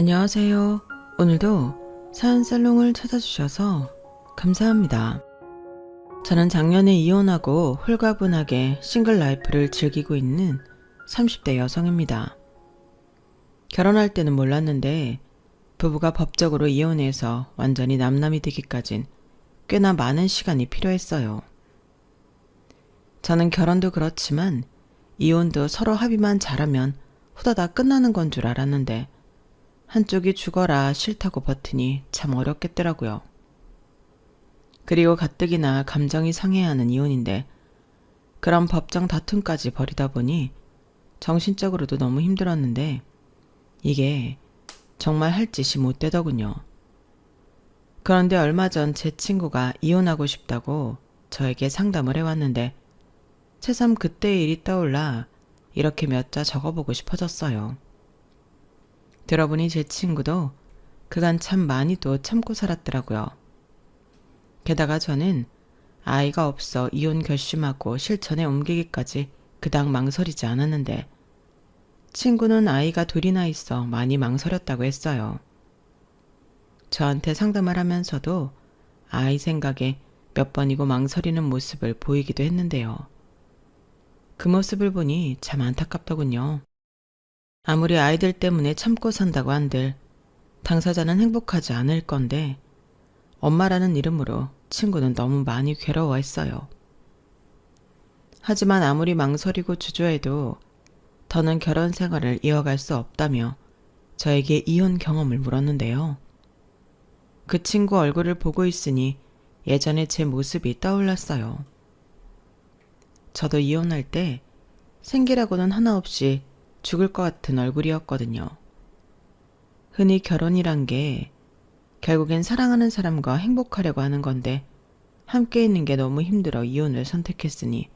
안녕하세요. 오늘도 사연살롱을 찾아주셔서 감사합니다. 저는 작년에 이혼하고 홀가분하게 싱글 라이프를 즐기고 있는 30대 여성입니다. 결혼할 때는 몰랐는데 부부가 법적으로 이혼해서 완전히 남남이 되기까진 꽤나 많은 시간이 필요했어요. 저는 결혼도 그렇지만 이혼도 서로 합의만 잘하면 후다닥 끝나는 건 줄 알았는데 한쪽이 죽어라 싫다고 버티니 참 어렵겠더라고요. 그리고 가뜩이나 감정이 상해하는 이혼인데 그런 법정 다툼까지 벌이다 보니 정신적으로도 너무 힘들었는데 이게 정말 할 짓이 못 되더군요. 그런데 얼마 전 제 친구가 이혼하고 싶다고 저에게 상담을 해왔는데 새삼 그때의 일이 떠올라 이렇게 몇 자 적어보고 싶어졌어요. 들어보니 제 친구도 그간 참 많이도 참고 살았더라고요. 게다가 저는 아이가 없어 이혼 결심하고 실천에 옮기기까지 그닥 망설이지 않았는데 친구는 아이가 둘이나 있어 많이 망설였다고 했어요. 저한테 상담을 하면서도 아이 생각에 몇 번이고 망설이는 모습을 보이기도 했는데요. 그 모습을 보니 참 안타깝더군요. 아무리 아이들 때문에 참고 산다고 한들 당사자는 행복하지 않을 건데 엄마라는 이름으로 친구는 너무 많이 괴로워했어요. 하지만 아무리 망설이고 주저해도 더는 결혼 생활을 이어갈 수 없다며 저에게 이혼 경험을 물었는데요. 그 친구 얼굴을 보고 있으니 예전의 제 모습이 떠올랐어요. 저도 이혼할 때 생기라고는 하나 없이 죽을 것 같은 얼굴이었거든요. 흔히 결혼이란 게 결국엔 사랑하는 사람과 행복하려고 하는 건데 함께 있는 게 너무 힘들어 이혼을 선택했으니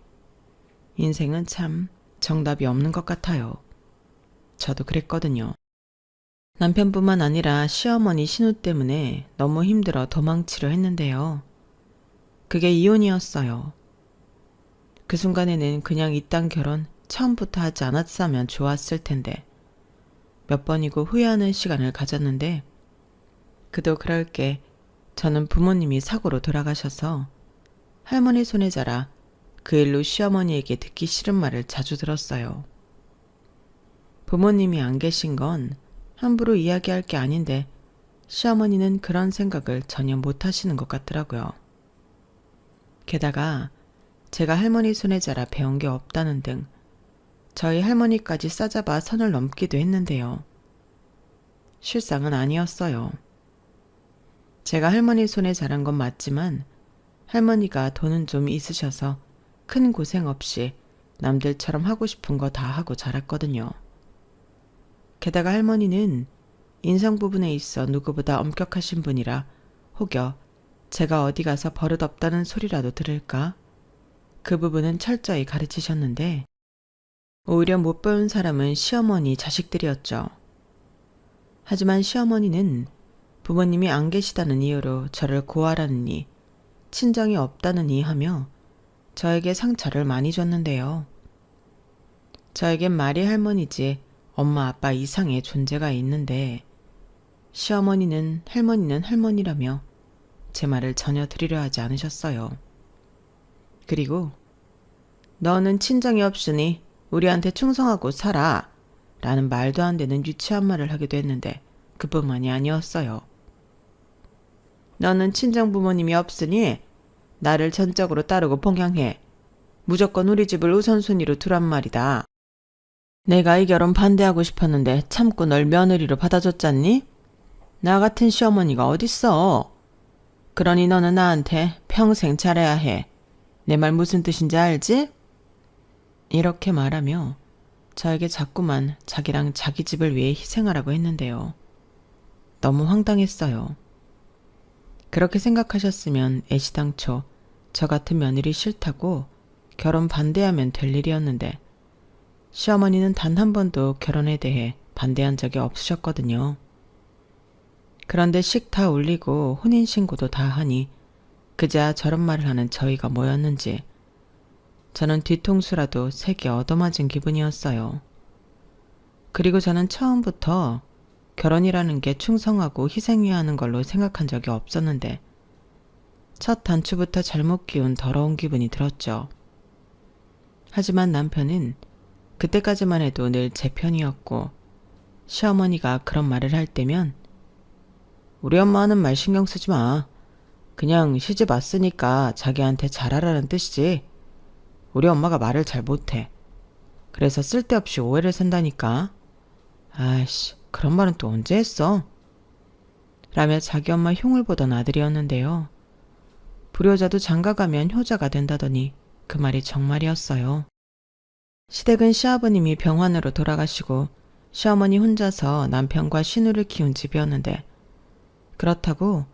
인생은 참 정답이 없는 것 같아요. 저도 그랬거든요. 남편뿐만 아니라 시어머니 신우 때문에 너무 힘들어 도망치려 했는데요. 그게 이혼이었어요. 그 순간에는 그냥 이딴 결혼 처음부터 하지 않았으면 좋았을 텐데 몇 번이고 후회하는 시간을 가졌는데 그도 그럴 게 저는 부모님이 사고로 돌아가셔서 할머니 손에 자라 그 일로 시어머니에게 듣기 싫은 말을 자주 들었어요. 부모님이 안 계신 건 함부로 이야기할 게 아닌데 시어머니는 그런 생각을 전혀 못 하시는 것 같더라고요. 게다가 제가 할머니 손에 자라 배운 게 없다는 등 저희 할머니까지 싸잡아 선을 넘기도 했는데요. 실상은 아니었어요. 제가 할머니 손에 자란 건 맞지만 할머니가 돈은 좀 있으셔서 큰 고생 없이 남들처럼 하고 싶은 거 다 하고 자랐거든요. 게다가 할머니는 인성 부분에 있어 누구보다 엄격하신 분이라 혹여 제가 어디 가서 버릇없다는 소리라도 들을까? 그 부분은 철저히 가르치셨는데 오히려 못 배운 사람은 시어머니 자식들이었죠. 하지만 시어머니는 부모님이 안 계시다는 이유로 저를 고아라느니 친정이 없다느니 하며 저에게 상처를 많이 줬는데요. 저에겐 말이 할머니지 엄마 아빠 이상의 존재가 있는데 시어머니는 할머니라며 제 말을 전혀 들으려 하지 않으셨어요. 그리고 너는 친정이 없으니 우리한테 충성하고 살아 라는 말도 안 되는 유치한 말을 하기도 했는데 그뿐만이 아니었어요. 너는 친정 부모님이 없으니 나를 전적으로 따르고 봉양해. 무조건 우리 집을 우선순위로 두란 말이다. 내가 이 결혼 반대하고 싶었는데 참고 널 며느리로 받아줬잖니? 나 같은 시어머니가 어딨어. 그러니 너는 나한테 평생 잘해야 해. 내 말 무슨 뜻인지 알지? 이렇게 말하며 저에게 자꾸만 자기랑 자기 집을 위해 희생하라고 했는데요. 너무 황당했어요. 그렇게 생각하셨으면 애시당초 저 같은 며느리 싫다고 결혼 반대하면 될 일이었는데 시어머니는 단 한 번도 결혼에 대해 반대한 적이 없으셨거든요. 그런데 식 다 올리고 혼인신고도 다 하니 그제야 저런 말을 하는 저희가 뭐였는지 저는 뒤통수라도 3개 얻어맞은 기분이었어요. 그리고 저는 처음부터 결혼이라는 게 충성하고 희생해야 하는 걸로 생각한 적이 없었는데 첫 단추부터 잘못 끼운 더러운 기분이 들었죠. 하지만 남편은 그때까지만 해도 늘 제 편이었고 시어머니가 그런 말을 할 때면 우리 엄마 하는 말 신경 쓰지 마. 그냥 시집 왔으니까 자기한테 잘하라는 뜻이지. 우리 엄마가 말을 잘 못해. 그래서 쓸데없이 오해를 산다니까. 아이씨, 그런 말은 또 언제 했어? 라며 자기 엄마 흉을 보던 아들이었는데요. 불효자도 장가가면 효자가 된다더니 그 말이 정말이었어요. 시댁은 시아버님이 병환으로 돌아가시고 시어머니 혼자서 남편과 신우를 키운 집이었는데 그렇다고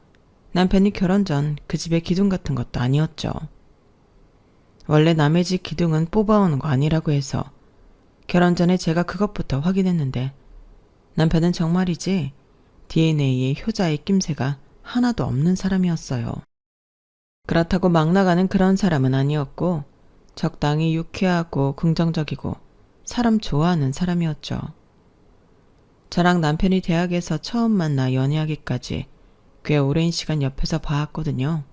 남편이 결혼 전 그 집에 기둥 같은 것도 아니었죠. 원래 남의 집 기둥은 뽑아오는 거 아니라고 해서 결혼 전에 제가 그것부터 확인했는데 남편은 정말이지 DNA에 효자의 낌새가 하나도 없는 사람이었어요. 그렇다고 막 나가는 그런 사람은 아니었고 적당히 유쾌하고 긍정적이고 사람 좋아하는 사람이었죠. 저랑 남편이 대학에서 처음 만나 연애하기까지 꽤 오랜 시간 옆에서 봐왔거든요.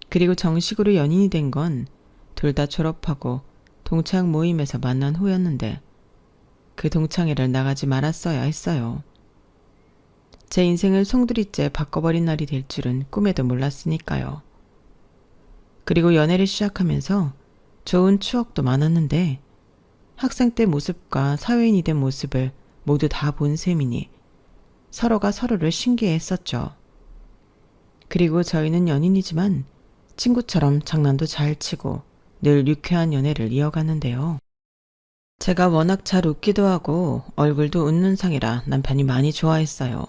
그리고 정식으로 연인이 된 건 둘 다 졸업하고 동창 모임에서 만난 후였는데 그 동창회를 나가지 말았어야 했어요. 제 인생을 송두리째 바꿔버린 날이 될 줄은 꿈에도 몰랐으니까요. 그리고 연애를 시작하면서 좋은 추억도 많았는데 학생 때 모습과 사회인이 된 모습을 모두 다 본 셈이니 서로가 서로를 신기해했었죠. 그리고 저희는 연인이지만 친구처럼 장난도 잘 치고 늘 유쾌한 연애를 이어갔는데요. 제가 워낙 잘 웃기도 하고 얼굴도 웃는 상이라 남편이 많이 좋아했어요.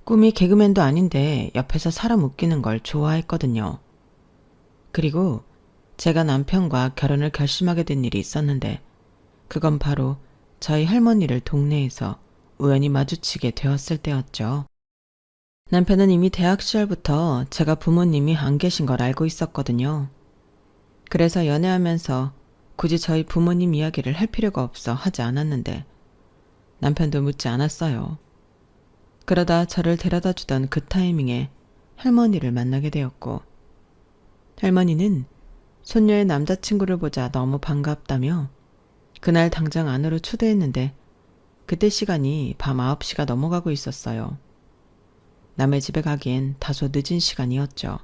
꿈이 개그맨도 아닌데 옆에서 사람 웃기는 걸 좋아했거든요. 그리고 제가 남편과 결혼을 결심하게 된 일이 있었는데 그건 바로 저희 할머니를 동네에서 우연히 마주치게 되었을 때였죠. 남편은 이미 대학 시절부터 제가 부모님이 안 계신 걸 알고 있었거든요. 그래서 연애하면서 굳이 저희 부모님 이야기를 할 필요가 없어 하지 않았는데 남편도 묻지 않았어요. 그러다 저를 데려다 주던 그 타이밍에 할머니를 만나게 되었고 할머니는 손녀의 남자친구를 보자 너무 반갑다며 그날 당장 안으로 초대했는데 그때 시간이 밤 9시가 넘어가고 있었어요. 남의 집에 가기엔 다소 늦은 시간이었죠.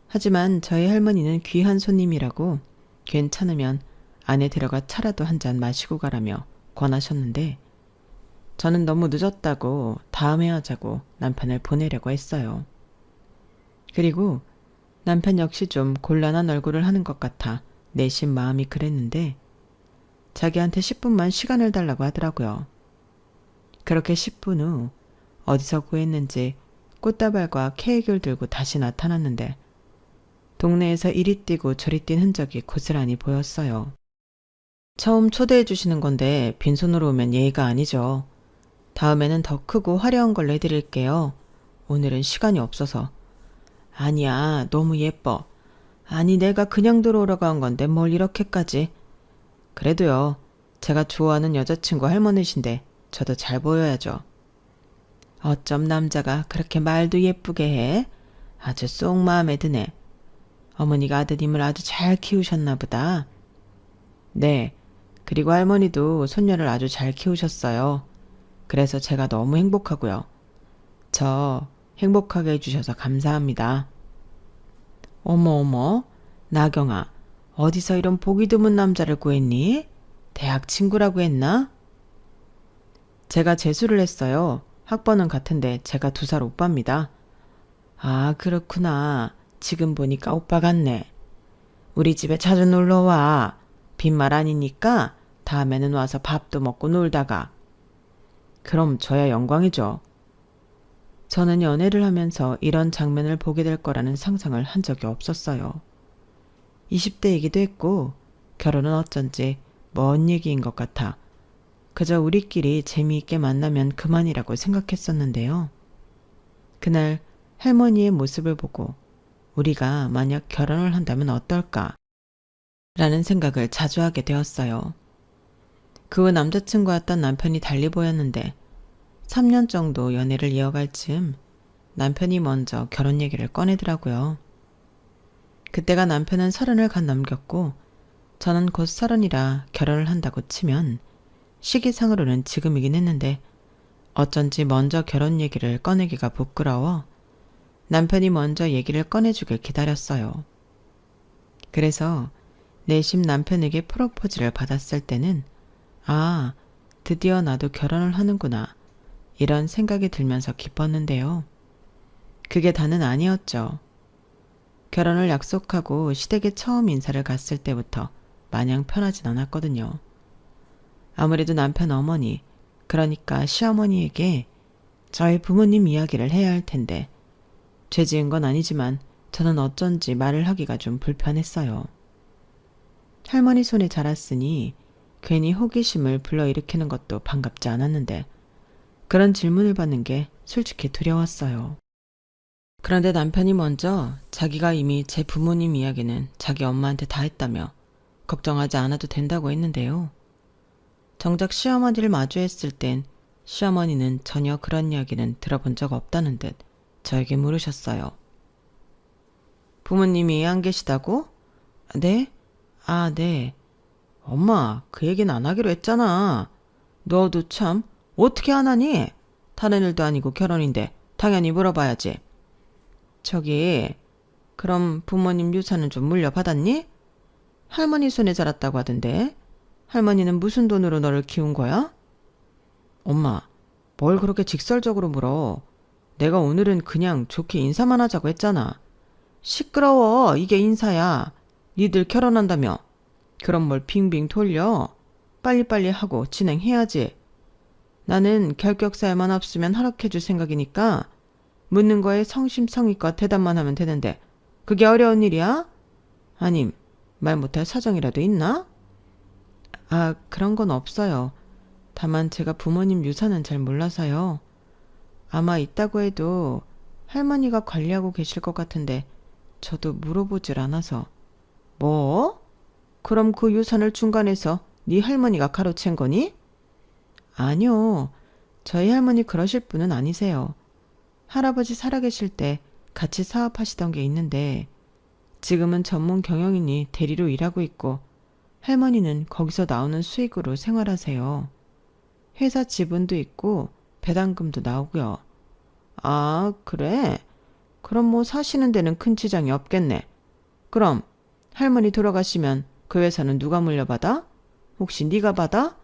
하지만 저희 할머니는 귀한 손님이라고 괜찮으면 안에 들어가 차라도 한 잔 마시고 가라며 권하셨는데 저는 너무 늦었다고 다음에 하자고 남편을 보내려고 했어요. 그리고 남편 역시 좀 곤란한 얼굴을 하는 것 같아 내심 마음이 그랬는데 자기한테 10분만 시간을 달라고 하더라고요. 그렇게 10분 후 어디서 구했는지 꽃다발과 케이크를 들고 다시 나타났는데 동네에서 이리 뛰고 저리 뛴 흔적이 고스란히 보였어요. 처음 초대해 주시는 건데 빈손으로 오면 예의가 아니죠. 다음에는 더 크고 화려한 걸로 해드릴게요. 오늘은 시간이 없어서. 아니야, 너무 예뻐. 아니, 내가 그냥 들어오라고 한 건데 뭘 이렇게까지. 그래도요, 제가 좋아하는 여자친구 할머니신데 저도 잘 보여야죠. 어쩜 남자가 그렇게 말도 예쁘게 해? 아주 쏙 마음에 드네. 어머니가 아드님을 아주 잘 키우셨나 보다. 네, 그리고 할머니도 손녀를 아주 잘 키우셨어요. 그래서 제가 너무 행복하고요. 저 행복하게 해주셔서 감사합니다. 어머, 나경아, 어디서 이런 보기 드문 남자를 구했니? 대학 친구라고 했나? 제가 재수를 했어요. 학번은 같은데 제가 2살 오빠입니다. 아, 그렇구나. 지금 보니까 오빠 같네. 우리 집에 자주 놀러와. 빈말 아니니까 다음에는 와서 밥도 먹고 놀다가. 그럼 저야 영광이죠. 저는 연애를 하면서 이런 장면을 보게 될 거라는 상상을 한 적이 없었어요. 20대이기도 했고 결혼은 어쩐지 먼 얘기인 것 같아 그저 우리끼리 재미있게 만나면 그만이라고 생각했었는데요. 그날 할머니의 모습을 보고 우리가 만약 결혼을 한다면 어떨까? 라는 생각을 자주 하게 되었어요. 그 후 남자친구였던 남편이 달리 보였는데 3년 정도 연애를 이어갈 즈음 남편이 먼저 결혼 얘기를 꺼내더라고요. 그때가 남편은 30을 갓 넘겼고 저는 곧 30이라 결혼을 한다고 치면 시기상으로는 지금이긴 했는데 어쩐지 먼저 결혼 얘기를 꺼내기가 부끄러워 남편이 먼저 얘기를 꺼내주길 기다렸어요. 그래서 내심 남편에게 프로포즈를 받았을 때는 아, 드디어 나도 결혼을 하는구나 이런 생각이 들면서 기뻤는데요. 그게 다는 아니었죠. 결혼을 약속하고 시댁에 처음 인사를 갔을 때부터 마냥 편하진 않았거든요. 아무래도 남편 어머니, 그러니까 시어머니에게 저희 부모님 이야기를 해야 할 텐데 죄 지은 건 아니지만 저는 어쩐지 말을 하기가 좀 불편했어요. 할머니 손에 자랐으니 괜히 호기심을 불러일으키는 것도 반갑지 않았는데 그런 질문을 받는 게 솔직히 두려웠어요. 그런데 남편이 먼저 자기가 이미 제 부모님 이야기는 자기 엄마한테 다 했다며 걱정하지 않아도 된다고 했는데요. 정작 시어머니를 마주했을 땐 시어머니는 전혀 그런 이야기는 들어본 적 없다는 듯 저에게 물으셨어요. 부모님이 안 계시다고? 네? 아, 네. 엄마, 그 얘기는 안 하기로 했잖아. 너도 참 어떻게 안 하니? 다른 일도 아니고 결혼인데 당연히 물어봐야지. 저기, 그럼 부모님 유산은 좀 물려받았니? 할머니 손에 자랐다고 하던데 할머니는 무슨 돈으로 너를 키운 거야? 엄마, 뭘 그렇게 직설적으로 물어. 내가 오늘은 그냥 좋게 인사만 하자고 했잖아. 시끄러워. 이게 인사야. 니들 결혼한다며. 그럼 뭘 빙빙 돌려. 빨리빨리 하고 진행해야지. 나는 결격사유만 없으면 허락해줄 생각이니까 묻는 거에 성심성의껏 대답만 하면 되는데 그게 어려운 일이야? 아님 말 못할 사정이라도 있나? 아, 그런 건 없어요. 다만 제가 부모님 유산은 잘 몰라서요. 아마 있다고 해도 할머니가 관리하고 계실 것 같은데 저도 물어보질 않아서. 뭐? 그럼 그 유산을 중간에서 네 할머니가 가로챈 거니? 아니요. 저희 할머니 그러실 분은 아니세요. 할아버지 살아계실 때 같이 사업하시던 게 있는데 지금은 전문 경영인이 대리로 일하고 있고 할머니는 거기서 나오는 수익으로 생활하세요. 회사 지분도 있고 배당금도 나오고요. 아, 그래? 그럼 뭐 사시는 데는 큰 지장이 없겠네. 그럼 할머니 돌아가시면 그 회사는 누가 물려받아? 혹시 네가 받아?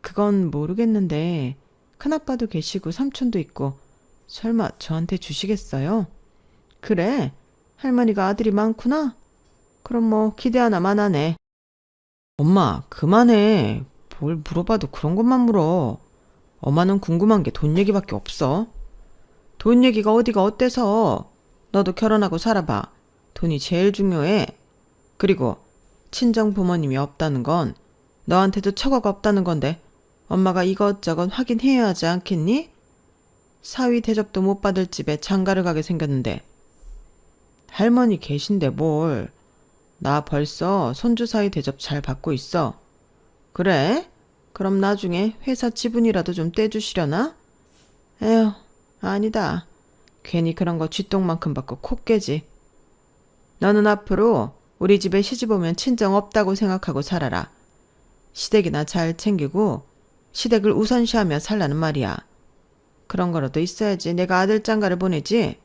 그건 모르겠는데 큰아빠도 계시고 삼촌도 있고 설마 저한테 주시겠어요? 그래? 할머니가 아들이 많구나? 그럼 뭐 기대 하나만 하네. 엄마, 그만해. 뭘 물어봐도 그런 것만 물어. 엄마는 궁금한 게 돈 얘기밖에 없어. 돈 얘기가 어디가 어때서? 너도 결혼하고 살아봐. 돈이 제일 중요해. 그리고 친정 부모님이 없다는 건 너한테도 처가가 없다는 건데 엄마가 이것저것 확인해야 하지 않겠니? 사위 대접도 못 받을 집에 장가를 가게 생겼는데. 할머니 계신데 뭘. 나 벌써 손주 사위 대접 잘 받고 있어. 그래? 그럼 나중에 회사 지분이라도 좀 떼주시려나? 에휴, 아니다. 괜히 그런 거 쥐똥만큼 받고 코 깨지. 너는 앞으로 우리 집에 시집 오면 친정 없다고 생각하고 살아라. 시댁이나 잘 챙기고 시댁을 우선시하며 살라는 말이야. 그런 거라도 있어야지 내가 아들 장가를 보내지.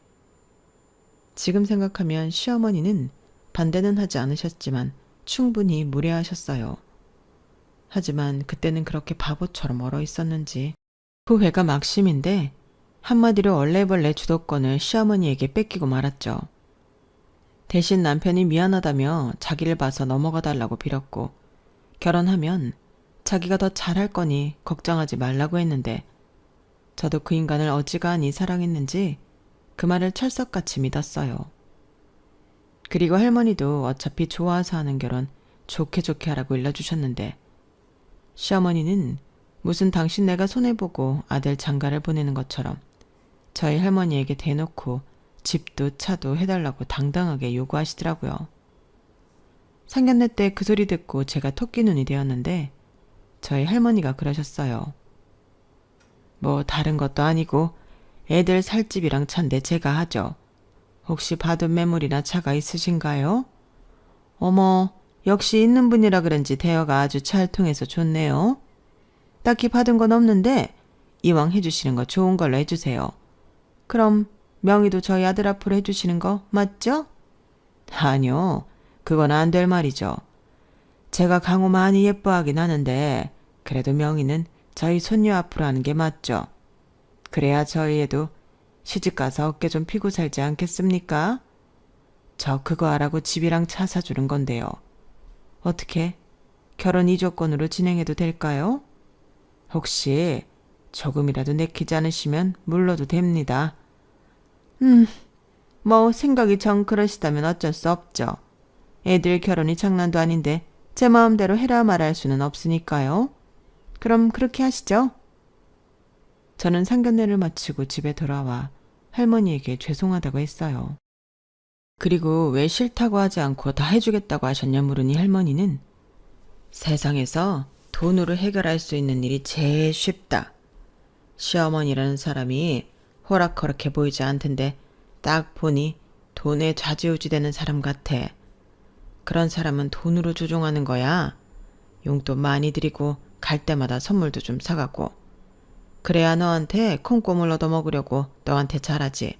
지금 생각하면 시어머니는 반대는 하지 않으셨지만 충분히 무례하셨어요. 하지만 그때는 그렇게 바보처럼 얼어 있었는지 그 회가 막심인데 한마디로 얼레벌레 주도권을 시어머니에게 뺏기고 말았죠. 대신 남편이 미안하다며 자기를 봐서 넘어가 달라고 빌었고 결혼하면 자기가 더 잘할 거니 걱정하지 말라고 했는데 저도 그 인간을 어지간히 사랑했는지 그 말을 철석같이 믿었어요. 그리고 할머니도 어차피 좋아서 하는 결혼 좋게 좋게 하라고 일러주셨는데 시어머니는 무슨 당신 내가 손해보고 아들 장가를 보내는 것처럼 저희 할머니에게 대놓고 집도 차도 해달라고 당당하게 요구하시더라고요. 상견례 때 그 소리 듣고 제가 토끼눈이 되었는데 저희 할머니가 그러셨어요. 뭐 다른 것도 아니고 애들 살집이랑 차인데 제가 하죠. 혹시 받은 매물이나 차가 있으신가요? 어머, 역시 있는 분이라 그런지 대화가 아주 잘 통해서 좋네요. 딱히 받은 건 없는데 이왕 해주시는 거 좋은 걸로 해주세요. 그럼 명의도 저희 아들 앞으로 해주시는 거 맞죠? 아니요, 그건 안 될 말이죠. 제가 강호 많이 예뻐하긴 하는데 그래도 명의는 저희 손녀 앞으로 하는 게 맞죠. 그래야 저희 애도 시집가서 어깨 좀 피고 살지 않겠습니까? 저 그거 하라고 집이랑 차 사주는 건데요. 어떻게 결혼 이 조건으로 진행해도 될까요? 혹시 조금이라도 내키지 않으시면 물러도 됩니다. 뭐 생각이 정 그러시다면 어쩔 수 없죠. 애들 결혼이 장난도 아닌데 제 마음대로 해라 말할 수는 없으니까요. 그럼 그렇게 하시죠. 저는 상견례를 마치고 집에 돌아와 할머니에게 죄송하다고 했어요. 그리고 왜 싫다고 하지 않고 다 해주겠다고 하셨냐 물으니 할머니는 세상에서 돈으로 해결할 수 있는 일이 제일 쉽다. 시어머니라는 사람이 호락호락해 보이지 않던데 딱 보니 돈에 좌지우지되는 사람 같아. 그런 사람은 돈으로 조종하는 거야. 용돈 많이 드리고 갈 때마다 선물도 좀 사가고. 그래야 너한테 콩고물 얻어먹으려고 너한테 잘하지.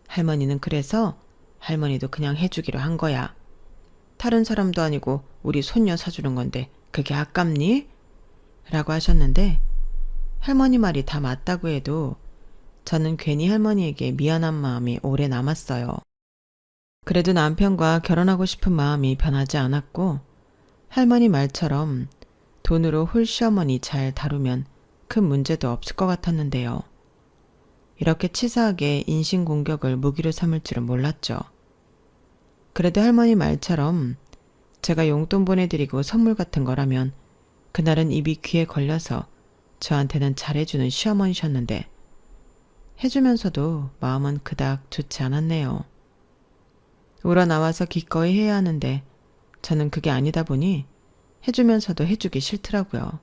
할머니는 그래서 할머니도 그냥 해주기로 한 거야. 다른 사람도 아니고 우리 손녀 사주는 건데 그게 아깝니? 라고 하셨는데 할머니 말이 다 맞다고 해도 저는 괜히 할머니에게 미안한 마음이 오래 남았어요. 그래도 남편과 결혼하고 싶은 마음이 변하지 않았고 할머니 말처럼 돈으로 홀시어머니 잘 다루면 큰 문제도 없을 것 같았는데요. 이렇게 치사하게 인신공격을 무기로 삼을 줄은 몰랐죠. 그래도 할머니 말처럼 제가 용돈 보내드리고 선물 같은 거라면 그날은 입이 귀에 걸려서 저한테는 잘해주는 시어머니셨는데 해주면서도 마음은 그닥 좋지 않았네요. 우러나와서 기꺼이 해야 하는데 저는 그게 아니다 보니 해주면서도 해주기 싫더라고요.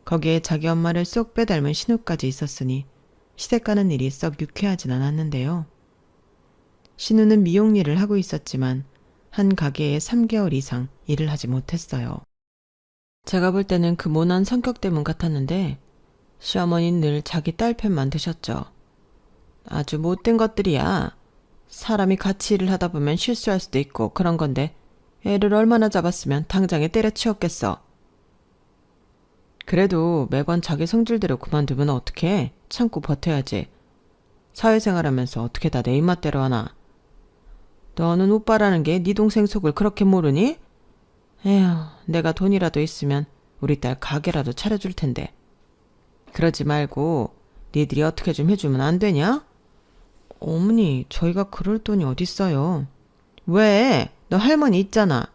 거기에 자기 엄마를 쏙 빼닮은 신우까지 있었으니 시댁 가는 일이 썩 유쾌하진 않았는데요. 신우는 미용 일을 하고 있었지만 한 가게에 3개월 이상 일을 하지 못했어요. 제가 볼 때는 그 모난 성격 때문 같았는데 시어머니는 늘 자기 딸 편만 드셨죠. 아주 못된 것들이야. 사람이 같이 일을 하다 보면 실수할 수도 있고 그런 건데 애를 얼마나 잡았으면 당장에 때려치웠겠어. 그래도 매번 자기 성질대로 그만두면 어떡해. 참고 버텨야지. 사회생활하면서 어떻게 다 내 입맛대로 하나. 너는 오빠라는 게 네 동생 속을 그렇게 모르니? 에휴, 내가 돈이라도 있으면 우리 딸 가게라도 차려줄 텐데. 그러지 말고 니들이 어떻게 좀 해주면 안 되냐? 어머니, 저희가 그럴 돈이 어딨어요. 왜? 너 할머니 있잖아.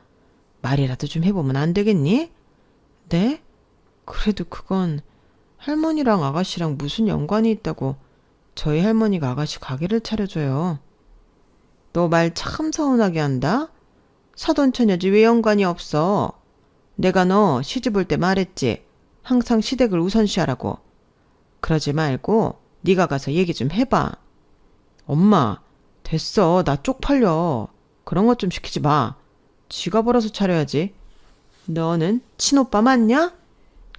말이라도 좀 해보면 안 되겠니? 네? 그래도 그건 할머니랑 아가씨랑 무슨 연관이 있다고 저희 할머니가 아가씨 가게를 차려줘요. 너 말 참 서운하게 한다? 사돈처녀지 왜 연관이 없어? 내가 너 시집 올 때 말했지. 항상 시댁을 우선시하라고. 그러지 말고 네가 가서 얘기 좀 해봐. 엄마, 됐어. 나 쪽팔려. 그런 것 좀 시키지 마. 지가 벌어서 차려야지. 너는 친오빠 맞냐?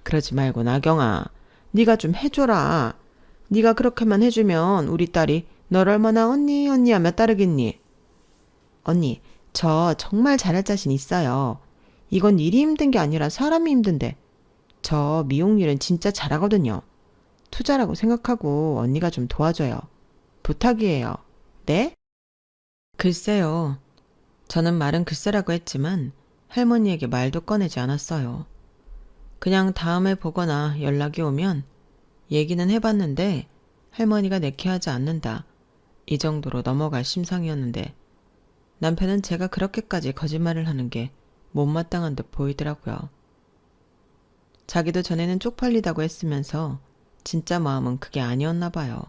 그러지 말고 나경아, 네가 좀 해줘라. 네가 그렇게만 해주면 우리 딸이 널 얼마나 언니 언니 하며 따르겠니? 언니, 저 정말 잘할 자신 있어요. 이건 일이 힘든 게 아니라 사람이 힘든데. 저 미용 일은 진짜 잘하거든요. 투자라고 생각하고 언니가 좀 도와줘요. 부탁이에요. 네? 글쎄요. 저는 말은 글쎄라고 했지만 할머니에게 말도 꺼내지 않았어요. 그냥 다음에 보거나 연락이 오면 얘기는 해봤는데 할머니가 내키하지 않는다. 이 정도로 넘어갈 심상이었는데 남편은 제가 그렇게까지 거짓말을 하는 게 못마땅한 듯 보이더라고요. 자기도 전에는 쪽팔리다고 했으면서 진짜 마음은 그게 아니었나 봐요.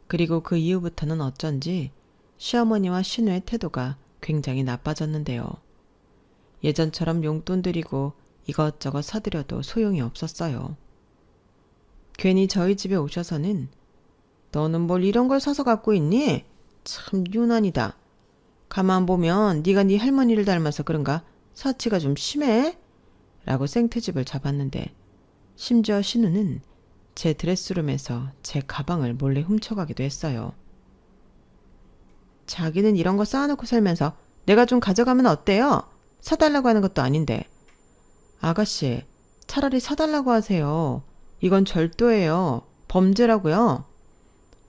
그리고 그 이후부터는 어쩐지 시어머니와 신우의 태도가 굉장히 나빠졌는데요. 예전처럼 용돈 드리고 이것저것 사드려도 소용이 없었어요. 괜히 저희 집에 오셔서는 너는 뭘 이런 걸 사서 갖고 있니? 참 유난이다. 가만 보면 네가 네 할머니를 닮아서 그런가 사치가 좀 심해? 라고 생트집을 잡았는데 심지어 신우는 제 드레스룸에서 제 가방을 몰래 훔쳐가기도 했어요. 자기는 이런 거 쌓아놓고 살면서 내가 좀 가져가면 어때요? 사달라고 하는 것도 아닌데. 아가씨, 차라리 사달라고 하세요. 이건 절도예요. 범죄라고요.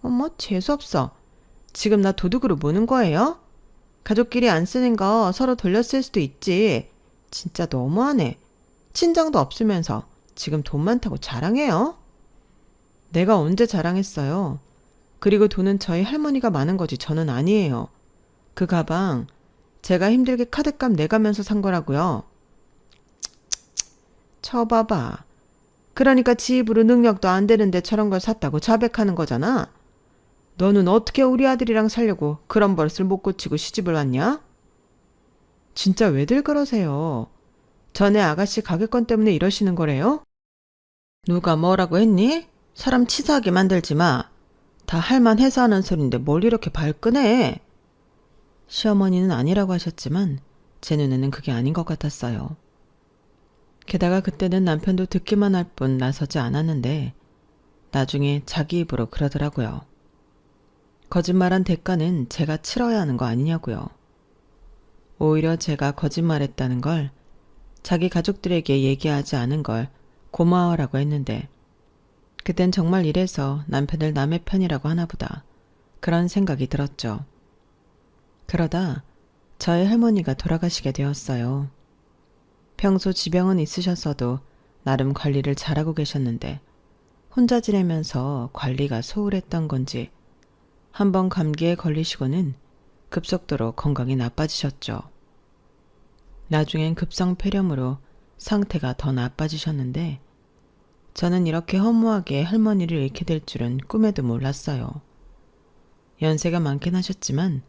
어머, 재수없어. 지금 나 도둑으로 무는 거예요? 가족끼리 안 쓰는 거 서로 돌렸을 수도 있지. 진짜 너무하네. 친정도 없으면서 지금 돈 많다고 자랑해요? 내가 언제 자랑했어요? 그리고 돈은 저희 할머니가 많은 거지 저는 아니에요. 그 가방 제가 힘들게 카드값 내가면서 산 거라고요. 쳐봐봐. 그러니까 지 입으로 능력도 안 되는데 저런 걸 샀다고 자백하는 거잖아. 너는 어떻게 우리 아들이랑 살려고 그런 버릇을 못 고치고 시집을 왔냐? 진짜 왜들 그러세요? 전에 아가씨 가게권 때문에 이러시는 거래요? 누가 뭐라고 했니? 사람 치사하게 만들지 마. 다 할만해서 하는 소린데 뭘 이렇게 발끈해? 시어머니는 아니라고 하셨지만 제 눈에는 그게 아닌 것 같았어요. 게다가 그때는 남편도 듣기만 할 뿐 나서지 않았는데 나중에 자기 입으로 그러더라고요. 거짓말한 대가는 제가 치러야 하는 거 아니냐고요. 오히려 제가 거짓말했다는 걸 자기 가족들에게 얘기하지 않은 걸 고마워라고 했는데 그땐 정말 이래서 남편을 남의 편이라고 하나보다 그런 생각이 들었죠. 그러다 저희 할머니가 돌아가시게 되었어요. 평소 지병은 있으셨어도 나름 관리를 잘하고 계셨는데 혼자 지내면서 관리가 소홀했던 건지 한번 감기에 걸리시고는 급속도로 건강이 나빠지셨죠. 나중엔 급성 폐렴으로 상태가 더 나빠지셨는데 저는 이렇게 허무하게 할머니를 잃게 될 줄은 꿈에도 몰랐어요. 연세가 많긴 하셨지만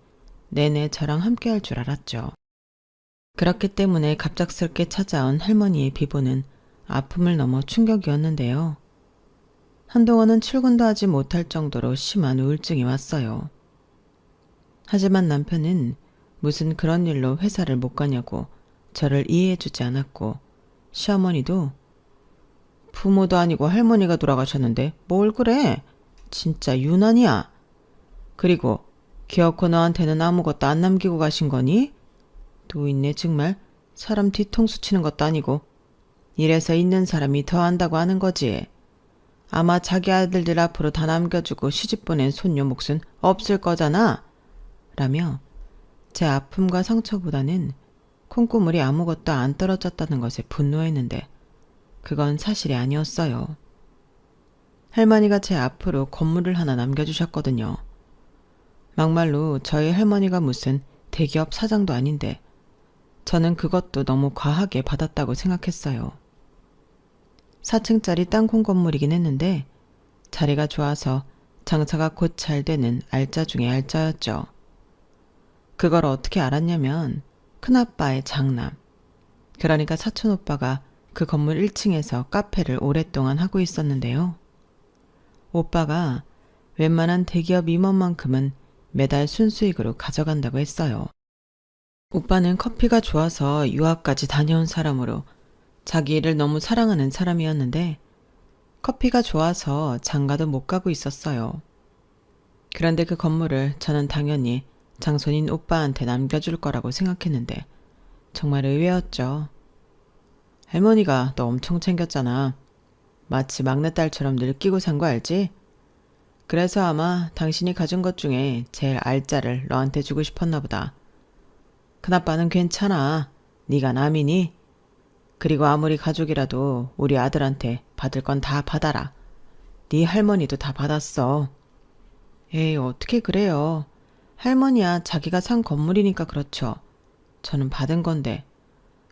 내내 저랑 함께 할 줄 알았죠. 그렇기 때문에 갑작스럽게 찾아온 할머니의 비보는 아픔을 넘어 충격이었는데요. 한동안은 출근도 하지 못할 정도로 심한 우울증이 왔어요. 하지만 남편은 무슨 그런 일로 회사를 못 가냐고 저를 이해해주지 않았고 시어머니도 부모도 아니고 할머니가 돌아가셨는데 뭘 그래? 진짜 유난이야. 그리고 기어코 너한테는 아무것도 안 남기고 가신 거니? 또 있네 정말. 사람 뒤통수 치는 것도 아니고. 이래서 있는 사람이 더 한다고 하는 거지. 아마 자기 아들들 앞으로 다 남겨주고 시집 보낸 손녀 몫은 없을 거잖아. 라며 제 아픔과 상처보다는 콩고물이 아무것도 안 떨어졌다는 것에 분노했는데 그건 사실이 아니었어요. 할머니가 제 앞으로 건물을 하나 남겨주셨거든요. 막말로 저희 할머니가 무슨 대기업 사장도 아닌데 저는 그것도 너무 과하게 받았다고 생각했어요. 4층짜리 땅콩 건물이긴 했는데 자리가 좋아서 장사가 곧 잘 되는 알짜 중에 알짜였죠. 그걸 어떻게 알았냐면 큰아빠의 장남, 그러니까 사촌오빠가 그 건물 1층에서 카페를 오랫동안 하고 있었는데요. 오빠가 웬만한 대기업 임원만큼은 매달 순수익으로 가져간다고 했어요. 오빠는 커피가 좋아서 유학까지 다녀온 사람으로 자기 일을 너무 사랑하는 사람이었는데 커피가 좋아서 장가도 못 가고 있었어요. 그런데 그 건물을 저는 당연히 장손인 오빠한테 남겨줄 거라고 생각했는데 정말 의외였죠. 할머니가 너 엄청 챙겼잖아. 마치 막내딸처럼 늘 끼고 산 거 알지? 그래서 아마 당신이 가진 것 중에 제일 알짜를 너한테 주고 싶었나 보다. 큰아빠는 괜찮아. 네가 남이니? 그리고 아무리 가족이라도 우리 아들한테 받을 건 다 받아라. 네 할머니도 다 받았어. 에이, 어떻게 그래요. 할머니야 자기가 산 건물이니까 그렇죠. 저는 받은 건데.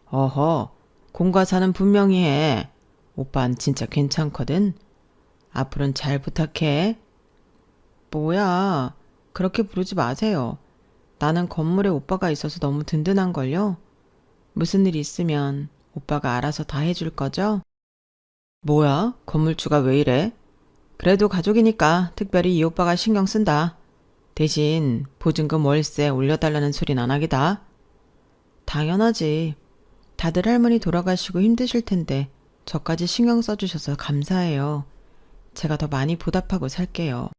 어허, 공과사는 분명히 해. 오빠는 진짜 괜찮거든. 앞으로는 잘 부탁해. 뭐야, 그렇게 부르지 마세요. 나는 건물에 오빠가 있어서 너무 든든한걸요. 무슨 일 있으면 오빠가 알아서 다 해줄 거죠? 뭐야, 건물주가 왜 이래? 그래도 가족이니까 특별히 이 오빠가 신경 쓴다. 대신 보증금 월세 올려달라는 소린 안 하기다. 당연하지. 다들 할머니 돌아가시고 힘드실 텐데 저까지 신경 써주셔서 감사해요. 제가 더 많이 보답하고 살게요.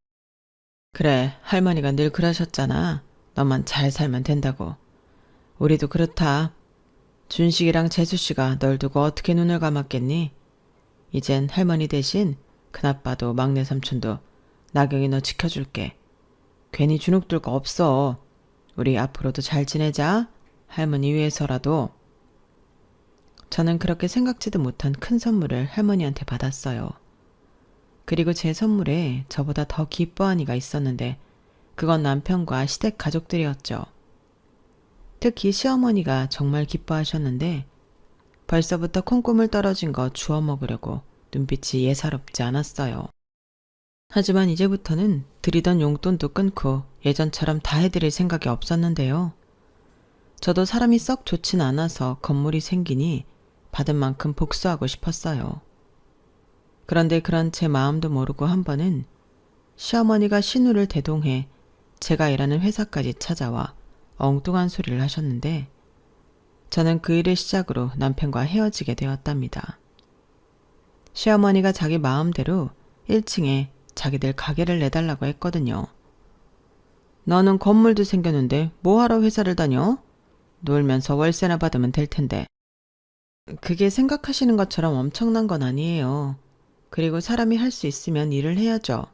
그래, 할머니가 늘 그러셨잖아. 너만 잘 살면 된다고. 우리도 그렇다. 준식이랑 재수씨가 널 두고 어떻게 눈을 감았겠니? 이젠 할머니 대신 큰아빠도 막내 삼촌도 나경이 너 지켜줄게. 괜히 주눅 들 거 없어. 우리 앞으로도 잘 지내자. 할머니 위해서라도. 저는 그렇게 생각지도 못한 큰 선물을 할머니한테 받았어요. 그리고 제 선물에 저보다 더 기뻐한 이가 있었는데 그건 남편과 시댁 가족들이었죠. 특히 시어머니가 정말 기뻐하셨는데 벌써부터 콩고물 떨어진 거 주워 먹으려고 눈빛이 예사롭지 않았어요. 하지만 이제부터는 드리던 용돈도 끊고 예전처럼 다 해드릴 생각이 없었는데요. 저도 사람이 썩 좋진 않아서 건물이 생기니 받은 만큼 복수하고 싶었어요. 그런데 그런 제 마음도 모르고 한 번은 시어머니가 신우를 대동해 제가 일하는 회사까지 찾아와 엉뚱한 소리를 하셨는데 저는 그 일을 시작으로 남편과 헤어지게 되었답니다. 시어머니가 자기 마음대로 1층에 자기들 가게를 내달라고 했거든요. 너는 건물도 생겼는데 뭐하러 회사를 다녀? 놀면서 월세나 받으면 될 텐데. 그게 생각하시는 것처럼 엄청난 건 아니에요. 그리고 사람이 할 수 있으면 일을 해야죠.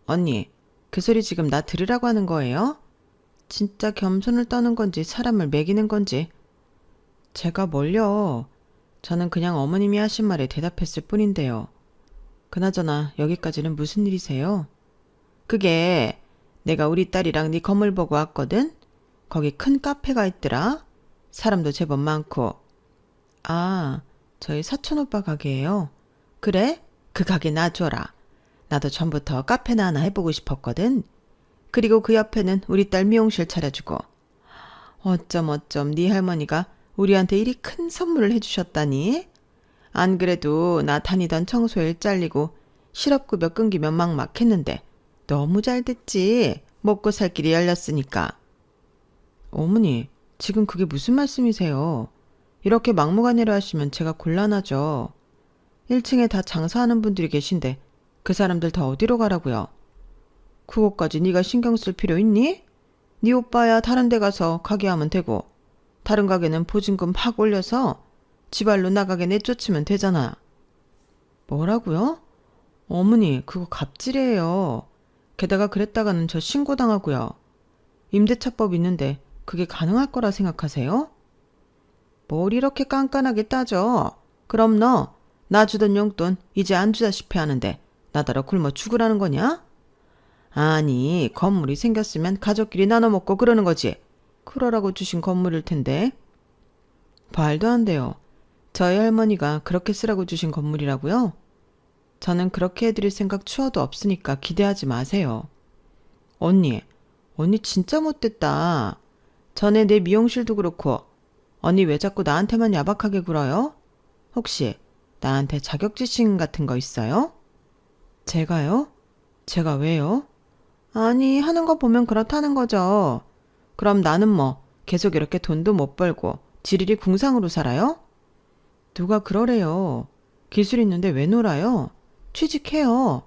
언니, 그 소리 지금 나 들으라고 하는 거예요? 진짜 겸손을 떠는 건지 사람을 매기는 건지. 제가 뭘요? 저는 그냥 어머님이 하신 말에 대답했을 뿐인데요. 그나저나 여기까지는 무슨 일이세요? 그게 내가 우리 딸이랑 네 건물 보고 왔거든? 거기 큰 카페가 있더라. 사람도 제법 많고. 아, 저희 사촌오빠 가게예요. 그래? 그 가게 놔줘라. 나도 전부터 카페나 하나 해보고 싶었거든. 그리고 그 옆에는 우리 딸 미용실 차려주고. 어쩜 네 할머니가 우리한테 이리 큰 선물을 해주셨다니. 안 그래도 나 다니던 청소일 잘리고 실업급여 끊기면 막막했는데 너무 잘 됐지. 먹고 살 길이 열렸으니까. 어머니, 지금 그게 무슨 말씀이세요? 이렇게 막무가내로 하시면 제가 곤란하죠. 1층에 다 장사하는 분들이 계신데 그 사람들 다 어디로 가라고요? 그것까지 네가 신경 쓸 필요 있니? 네 오빠야 다른 데 가서 가게 하면 되고 다른 가게는 보증금 팍 올려서 지발로 나가게 내쫓으면 되잖아. 뭐라고요? 어머니, 그거 갑질이에요. 게다가 그랬다가는 저 신고당하고요. 임대차법 있는데 그게 가능할 거라 생각하세요? 뭘 이렇게 깐깐하게 따져. 그럼 너 나 주던 용돈 이제 안 주다시피 하는데 나더러 굶어 죽으라는 거냐? 아니, 건물이 생겼으면 가족끼리 나눠 먹고 그러는 거지. 그러라고 주신 건물일 텐데. 말도 안 돼요. 저희 할머니가 그렇게 쓰라고 주신 건물이라고요? 저는 그렇게 해드릴 생각 추워도 없으니까 기대하지 마세요. 언니 진짜 못됐다. 전에 내 미용실도 그렇고 언니 왜 자꾸 나한테만 야박하게 굴어요? 혹시 나한테 자격지심 같은 거 있어요? 제가요? 제가 왜요? 아니, 하는 거 보면 그렇다는 거죠. 그럼 나는 뭐 계속 이렇게 돈도 못 벌고 지리리 궁상으로 살아요? 누가 그러래요. 기술 있는데 왜 놀아요? 취직해요.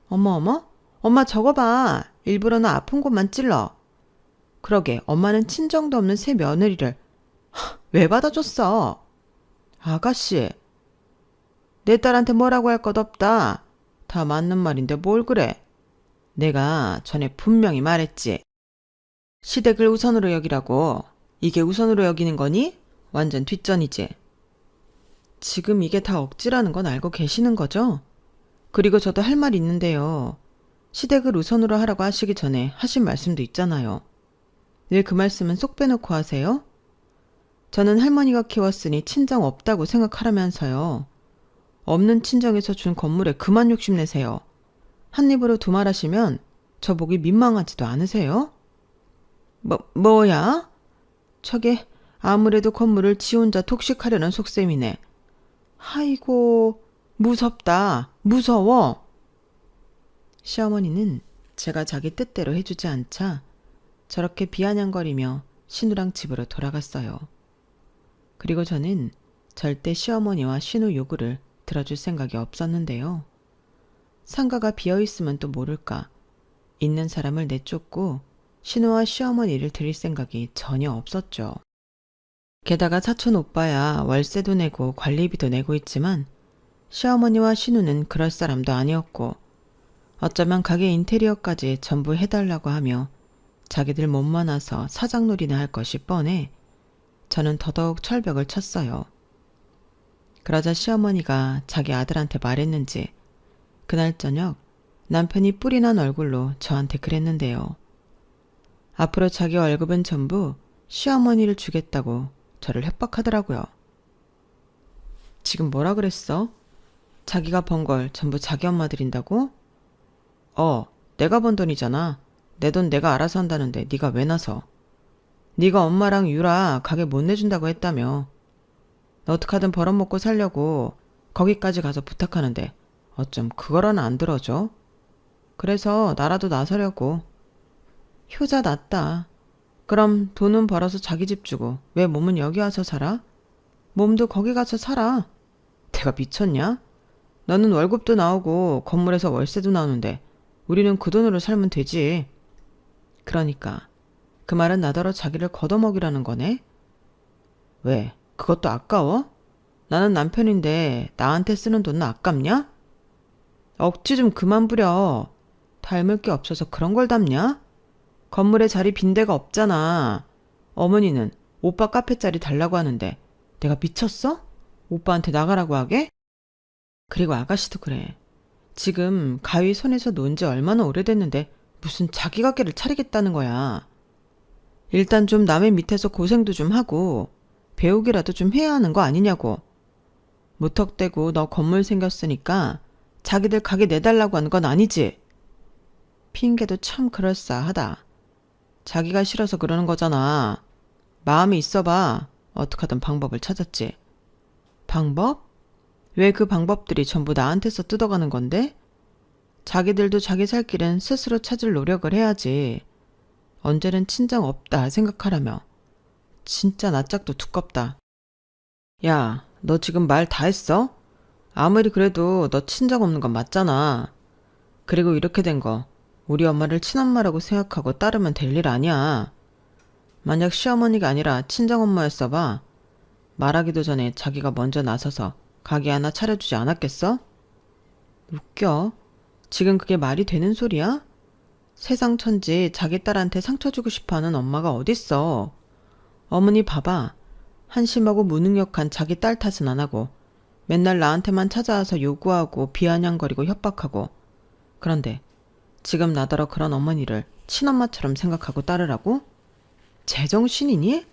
어머, 엄마 저거 봐. 일부러는 아픈 곳만 찔러. 그러게, 엄마는 친정도 없는 새 며느리를 왜 받아줬어? 아가씨, 내 딸한테 뭐라고 할 것 없다. 다 맞는 말인데 뭘 그래? 내가 전에 분명히 말했지. 시댁을 우선으로 여기라고. 이게 우선으로 여기는 거니? 완전 뒷전이지. 지금 이게 다 억지라는 건 알고 계시는 거죠? 그리고 저도 할 말 있는데요. 시댁을 우선으로 하라고 하시기 전에 하신 말씀도 있잖아요. 왜 그 말씀은 쏙 빼놓고 하세요? 저는 할머니가 키웠으니 친정 없다고 생각하라면서요. 없는 친정에서 준 건물에 그만 욕심내세요. 한 입으로 두 말 하시면 저 보기 민망하지도 않으세요? 뭐야? 저게 아무래도 건물을 지 혼자 독식하려는 속셈이네. 아이고, 무섭다. 무서워. 시어머니는 제가 자기 뜻대로 해주지 않자 저렇게 비아냥거리며 신우랑 집으로 돌아갔어요. 그리고 저는 절대 시어머니와 신우 요구를 들어줄 생각이 없었는데요. 상가가 비어있으면 또 모를까 있는 사람을 내쫓고 신우와 시어머니를 드릴 생각이 전혀 없었죠. 게다가 사촌 오빠야 월세도 내고 관리비도 내고 있지만 시어머니와 신우는 그럴 사람도 아니었고 어쩌면 가게 인테리어까지 전부 해달라고 하며 자기들 몸만 와서 사장놀이나 할 것이 뻔해 저는 더더욱 철벽을 쳤어요. 그러자 시어머니가 자기 아들한테 말했는지 그날 저녁 남편이 뿔이 난 얼굴로 저한테 그랬는데요. 앞으로 자기 월급은 전부 시어머니를 주겠다고 저를 협박하더라고요. 지금 뭐라 그랬어? 자기가 번 걸 전부 자기 엄마 드린다고? 내가 번 돈이잖아. 내 돈 내가 알아서 한다는데 네가 왜 나서? 네가 엄마랑 유라 가게 못 내준다고 했다며. 너 어떡하든 벌어먹고 살려고 거기까지 가서 부탁하는데 어쩜 그거라는 안 들어줘? 그래서 나라도 나서려고. 효자 낫다. 그럼 돈은 벌어서 자기 집 주고 왜 몸은 여기 와서 살아? 몸도 거기 가서 살아. 내가 미쳤냐? 너는 월급도 나오고 건물에서 월세도 나오는데 우리는 그 돈으로 살면 되지. 그러니까 그 말은 나더러 자기를 걷어먹이라는 거네? 왜? 그것도 아까워? 나는 남편인데 나한테 쓰는 돈은 아깝냐? 억지 좀 그만 부려. 닮을 게 없어서 그런 걸 닮냐? 건물에 자리 빈 데가 없잖아. 어머니는 오빠 카페 자리 달라고 하는데 내가 미쳤어? 오빠한테 나가라고 하게? 그리고 아가씨도 그래. 지금 가위 손에서 논 지 얼마나 오래됐는데 무슨 자기 가게를 차리겠다는 거야. 일단 좀 남의 밑에서 고생도 좀 하고 배우기라도 좀 해야 하는 거 아니냐고. 무턱대고 너 건물 생겼으니까 자기들 가게 내달라고 하는 건 아니지. 핑계도 참 그럴싸하다. 자기가 싫어서 그러는 거잖아. 마음이 있어봐. 어떡하든 방법을 찾았지. 방법? 왜 그 방법들이 전부 나한테서 뜯어가는 건데? 자기들도 자기 살 길은 스스로 찾을 노력을 해야지. 언제는 친정 없다 생각하라며. 진짜 낯짝도 두껍다. 야, 너 지금 말 다 했어? 아무리 그래도 너 친정 없는 건 맞잖아. 그리고 이렇게 된 거 우리 엄마를 친엄마라고 생각하고 따르면 될 일 아니야. 만약 시어머니가 아니라 친정엄마였어 봐. 말하기도 전에 자기가 먼저 나서서 가게 하나 차려주지 않았겠어? 웃겨. 지금 그게 말이 되는 소리야? 세상 천지 자기 딸한테 상처 주고 싶어하는 엄마가 어딨어. 어머니 봐봐. 한심하고 무능력한 자기 딸 탓은 안 하고 맨날 나한테만 찾아와서 요구하고 비아냥거리고 협박하고. 그런데 지금 나더러 그런 어머니를 친엄마처럼 생각하고 따르라고? 제정신이니?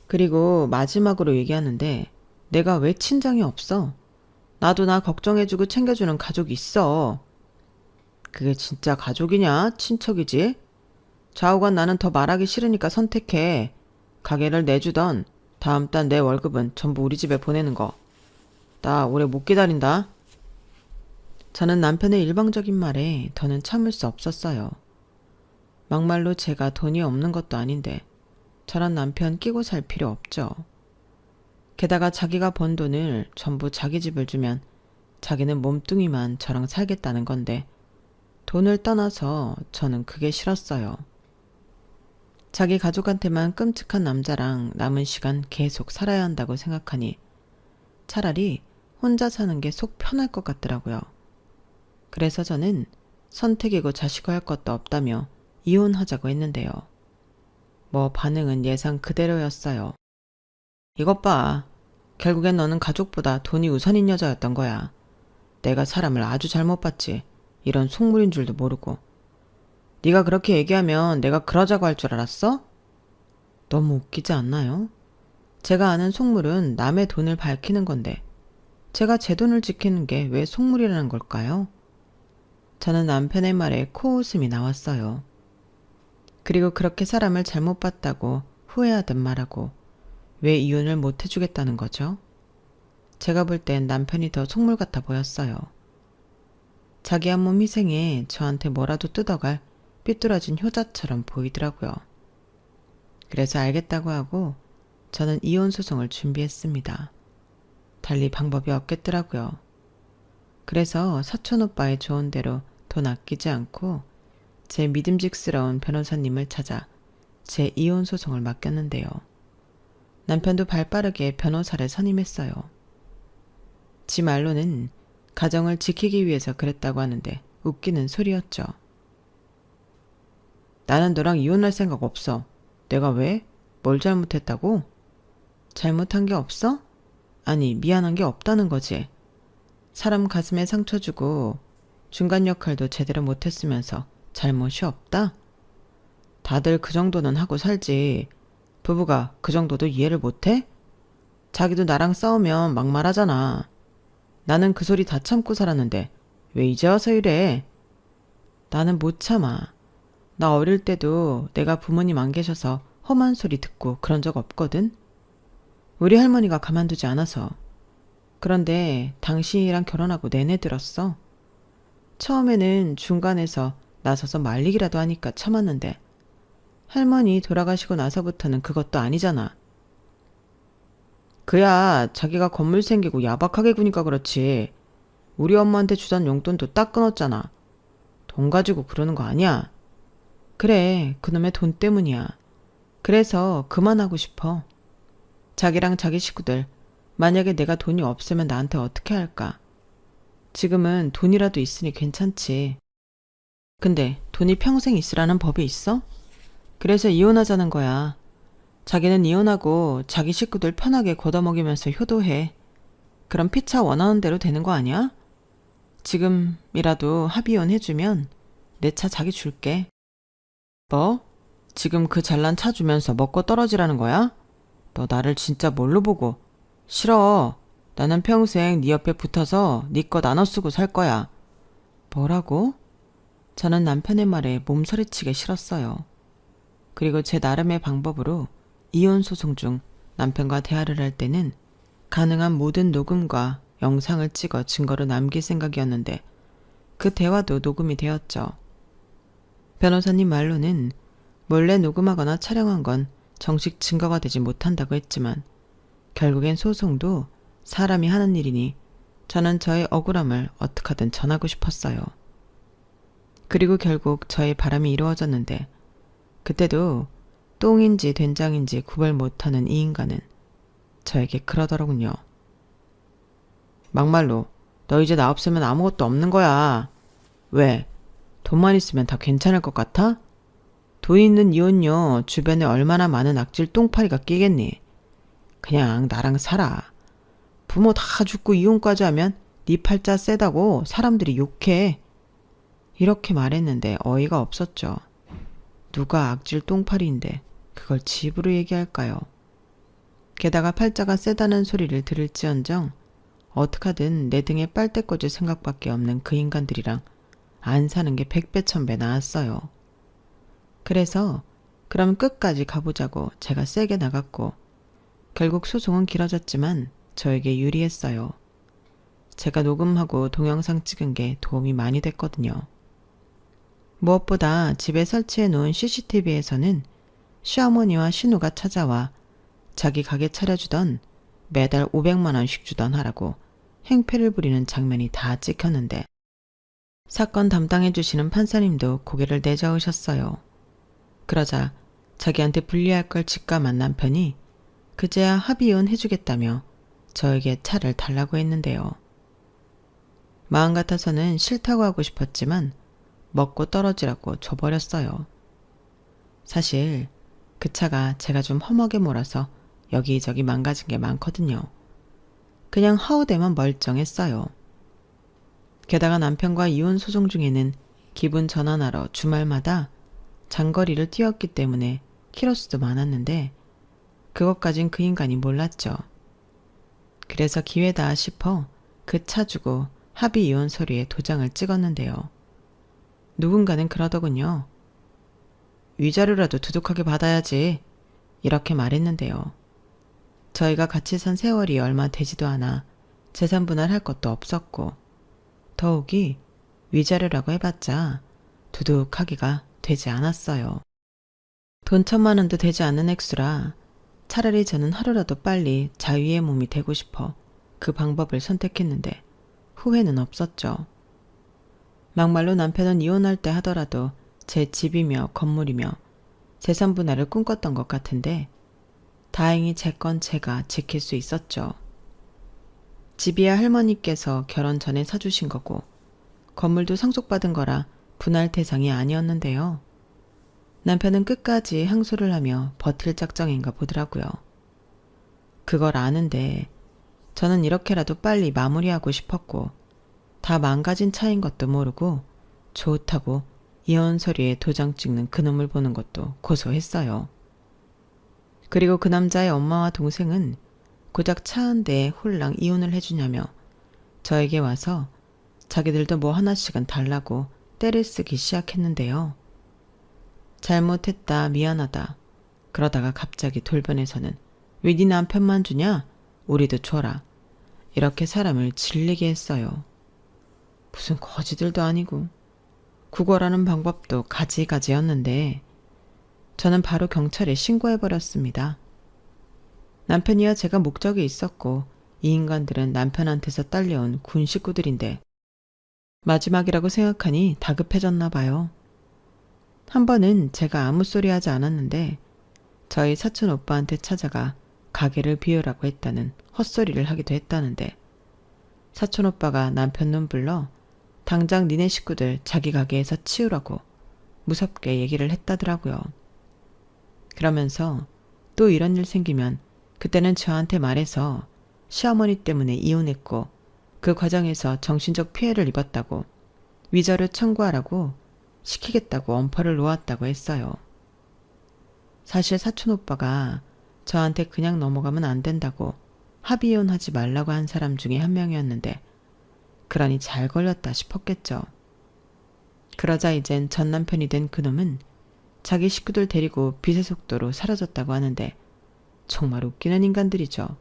그리고 마지막으로 얘기하는데 내가 왜 친정이 없어? 나도 나 걱정해주고 챙겨주는 가족이 있어. 그게 진짜 가족이냐? 친척이지? 좌우간 나는 더 말하기 싫으니까 선택해. 가게를 내주던 다음 달 내 월급은 전부 우리 집에 보내는 거. 나 오래 못 기다린다. 저는 남편의 일방적인 말에 더는 참을 수 없었어요. 막말로 제가 돈이 없는 것도 아닌데 저런 남편 끼고 살 필요 없죠. 게다가 자기가 번 돈을 전부 자기 집을 주면 자기는 몸뚱이만 저랑 살겠다는 건데 돈을 떠나서 저는 그게 싫었어요. 자기 가족한테만 끔찍한 남자랑 남은 시간 계속 살아야 한다고 생각하니 차라리 혼자 사는 게 속 편할 것 같더라고요. 그래서 저는 선택이고 자식고 할 것도 없다며 이혼하자고 했는데요. 뭐 반응은 예상 그대로였어요. 이것 봐. 결국엔 너는 가족보다 돈이 우선인 여자였던 거야. 내가 사람을 아주 잘못 봤지. 이런 속물인 줄도 모르고. 네가 그렇게 얘기하면 내가 그러자고 할 줄 알았어? 너무 웃기지 않나요? 제가 아는 속물은 남의 돈을 밝히는 건데 제가 제 돈을 지키는 게 왜 속물이라는 걸까요? 저는 남편의 말에 코웃음이 나왔어요. 그리고 그렇게 사람을 잘못 봤다고 후회하듯 말하고 왜 이혼을 못 해주겠다는 거죠? 제가 볼 땐 남편이 더 속물 같아 보였어요. 자기 한 몸 희생에 저한테 뭐라도 뜯어갈 삐뚤어진 효자처럼 보이더라고요. 그래서 알겠다고 하고 저는 이혼 소송을 준비했습니다. 달리 방법이 없겠더라고요. 그래서 사촌 오빠의 조언대로 돈 아끼지 않고 제 믿음직스러운 변호사님을 찾아 제 이혼 소송을 맡겼는데요. 남편도 발빠르게 변호사를 선임했어요. 지 말로는 가정을 지키기 위해서 그랬다고 하는데 웃기는 소리였죠. 나는 너랑 이혼할 생각 없어. 내가 왜? 뭘 잘못했다고? 잘못한 게 없어? 아니, 미안한 게 없다는 거지. 사람 가슴에 상처 주고 중간 역할도 제대로 못했으면서 잘못이 없다? 다들 그 정도는 하고 살지. 부부가 그 정도도 이해를 못해? 자기도 나랑 싸우면 막말하잖아. 나는 그 소리 다 참고 살았는데 왜 이제 와서 이래? 나는 못 참아. 나 어릴 때도 내가 부모님 안 계셔서 험한 소리 듣고 그런 적 없거든. 우리 할머니가 가만두지 않아서. 그런데 당신이랑 결혼하고 내내 들었어. 처음에는 중간에서 나서서 말리기라도 하니까 참았는데 할머니 돌아가시고 나서부터는 그것도 아니잖아. 그야 자기가 건물 생기고 야박하게 구니까 그렇지. 우리 엄마한테 주던 용돈도 딱 끊었잖아. 돈 가지고 그러는 거 아니야. 그래, 그놈의 돈 때문이야. 그래서 그만하고 싶어. 자기랑 자기 식구들, 만약에 내가 돈이 없으면 나한테 어떻게 할까? 지금은 돈이라도 있으니 괜찮지. 근데 돈이 평생 있으라는 법이 있어? 그래서 이혼하자는 거야. 자기는 이혼하고 자기 식구들 편하게 걷어먹이면서 효도해. 그럼 피차 원하는 대로 되는 거 아니야? 지금이라도 합의혼 해주면 내 차 자기 줄게. 뭐? 지금 그 잘난 차 주면서 먹고 떨어지라는 거야? 너 나를 진짜 뭘로 보고. 싫어. 나는 평생 네 옆에 붙어서 네 거 나눠 쓰고 살 거야. 뭐라고? 저는 남편의 말에 몸서리치게 싫었어요. 그리고 제 나름의 방법으로 이혼 소송 중 남편과 대화를 할 때는 가능한 모든 녹음과 영상을 찍어 증거로 남길 생각이었는데 그 대화도 녹음이 되었죠. 변호사님 말로는 몰래 녹음하거나 촬영한 건 정식 증거가 되지 못한다고 했지만 결국엔 소송도 사람이 하는 일이니 저는 저의 억울함을 어떻게든 전하고 싶었어요. 그리고 결국 저의 바람이 이루어졌는데 그때도 똥인지 된장인지 구별 못하는 이 인간은 저에게 그러더더군요. 막말로 너 이제 나 없으면 아무것도 없는 거야. 왜? 돈만 있으면 다 괜찮을 것 같아? 돈 있는 이혼녀 주변에 얼마나 많은 악질 똥파리가 끼겠니? 그냥 나랑 살아. 부모 다 죽고 이혼까지 하면 네 팔자 세다고 사람들이 욕해. 이렇게 말했는데 어이가 없었죠. 누가 악질 똥파리인데 그걸 집으로 얘기할까요? 게다가 팔자가 세다는 소리를 들을지언정 어떡하든 내 등에 빨대 꽂을 생각밖에 없는 그 인간들이랑 안 사는 게 100배 1000배 나았어요. 그래서 그럼 끝까지 가보자고 제가 세게 나갔고 결국 소송은 길어졌지만 저에게 유리했어요. 제가 녹음하고 동영상 찍은 게 도움이 많이 됐거든요. 무엇보다 집에 설치해 놓은 CCTV에서는 시어머니와 신우가 찾아와 자기 가게 차려주던 매달 500만 원씩 주던 하라고 행패를 부리는 장면이 다 찍혔는데 사건 담당해 주시는 판사님도 고개를 내저으셨어요. 그러자 자기한테 불리할 걸 직감한 남편이 그제야 합의혼 해주겠다며 저에게 차를 달라고 했는데요. 마음 같아서는 싫다고 하고 싶었지만 먹고 떨어지라고 줘버렸어요. 사실 그 차가 제가 좀 험하게 몰아서 여기저기 망가진 게 많거든요. 그냥 하우대만 멀쩡했어요. 게다가 남편과 이혼 소송 중에는 기분 전환하러 주말마다 장거리를 뛰었기 때문에 키로수도 많았는데 그것까진 그 인간이 몰랐죠. 그래서 기회다 싶어 그 차 주고 합의 이혼 서류에 도장을 찍었는데요. 누군가는 그러더군요. 위자료라도 두둑하게 받아야지. 이렇게 말했는데요. 저희가 같이 산 세월이 얼마 되지도 않아 재산 분할할 것도 없었고 더욱이 위자료라고 해봤자 두둑하기가 되지 않았어요. 돈 1,000만 원도 되지 않는 액수라 차라리 저는 하루라도 빨리 자유의 몸이 되고 싶어 그 방법을 선택했는데 후회는 없었죠. 막말로 남편은 이혼할 때 하더라도 제 집이며 건물이며 재산 분할을 꿈꿨던 것 같은데 다행히 제 건 제가 지킬 수 있었죠. 집이야 할머니께서 결혼 전에 사주신 거고 건물도 상속받은 거라 분할 대상이 아니었는데요. 남편은 끝까지 항소를 하며 버틸 작정인가 보더라고요. 그걸 아는데 저는 이렇게라도 빨리 마무리하고 싶었고 다 망가진 차인 것도 모르고 좋다고 이혼 서류에 도장 찍는 그놈을 보는 것도 고소했어요. 그리고 그 남자의 엄마와 동생은 고작 차 한 대에 홀랑 이혼을 해주냐며 저에게 와서 자기들도 뭐 하나씩은 달라고 떼를 쓰기 시작했는데요. 잘못했다, 미안하다. 그러다가 갑자기 돌변해서는 왜 네 남편만 주냐? 우리도 줘라. 이렇게 사람을 질리게 했어요. 무슨 거지들도 아니고 구걸하는 방법도 가지가지였는데 저는 바로 경찰에 신고해버렸습니다. 남편이야 제가 목적이 있었고 이 인간들은 남편한테서 딸려온 군 식구들인데 마지막이라고 생각하니 다급해졌나 봐요. 한 번은 제가 아무 소리 하지 않았는데 저희 사촌 오빠한테 찾아가 가게를 비우라고 했다는 헛소리를 하기도 했다는데 사촌 오빠가 남편 눈 불러 당장 니네 식구들 자기 가게에서 치우라고 무섭게 얘기를 했다더라고요. 그러면서 또 이런 일 생기면 그때는 저한테 말해서 시어머니 때문에 이혼했고 그 과정에서 정신적 피해를 입었다고 위자료 청구하라고 시키겠다고 엄포를 놓았다고 했어요. 사실 사촌 오빠가 저한테 그냥 넘어가면 안 된다고 합의이혼하지 말라고 한 사람 중에 한 명이었는데 그러니 잘 걸렸다 싶었겠죠. 그러자 이젠 전 남편이 된 그놈은 자기 식구들 데리고 빛의 속도로 사라졌다고 하는데 정말 웃기는 인간들이죠.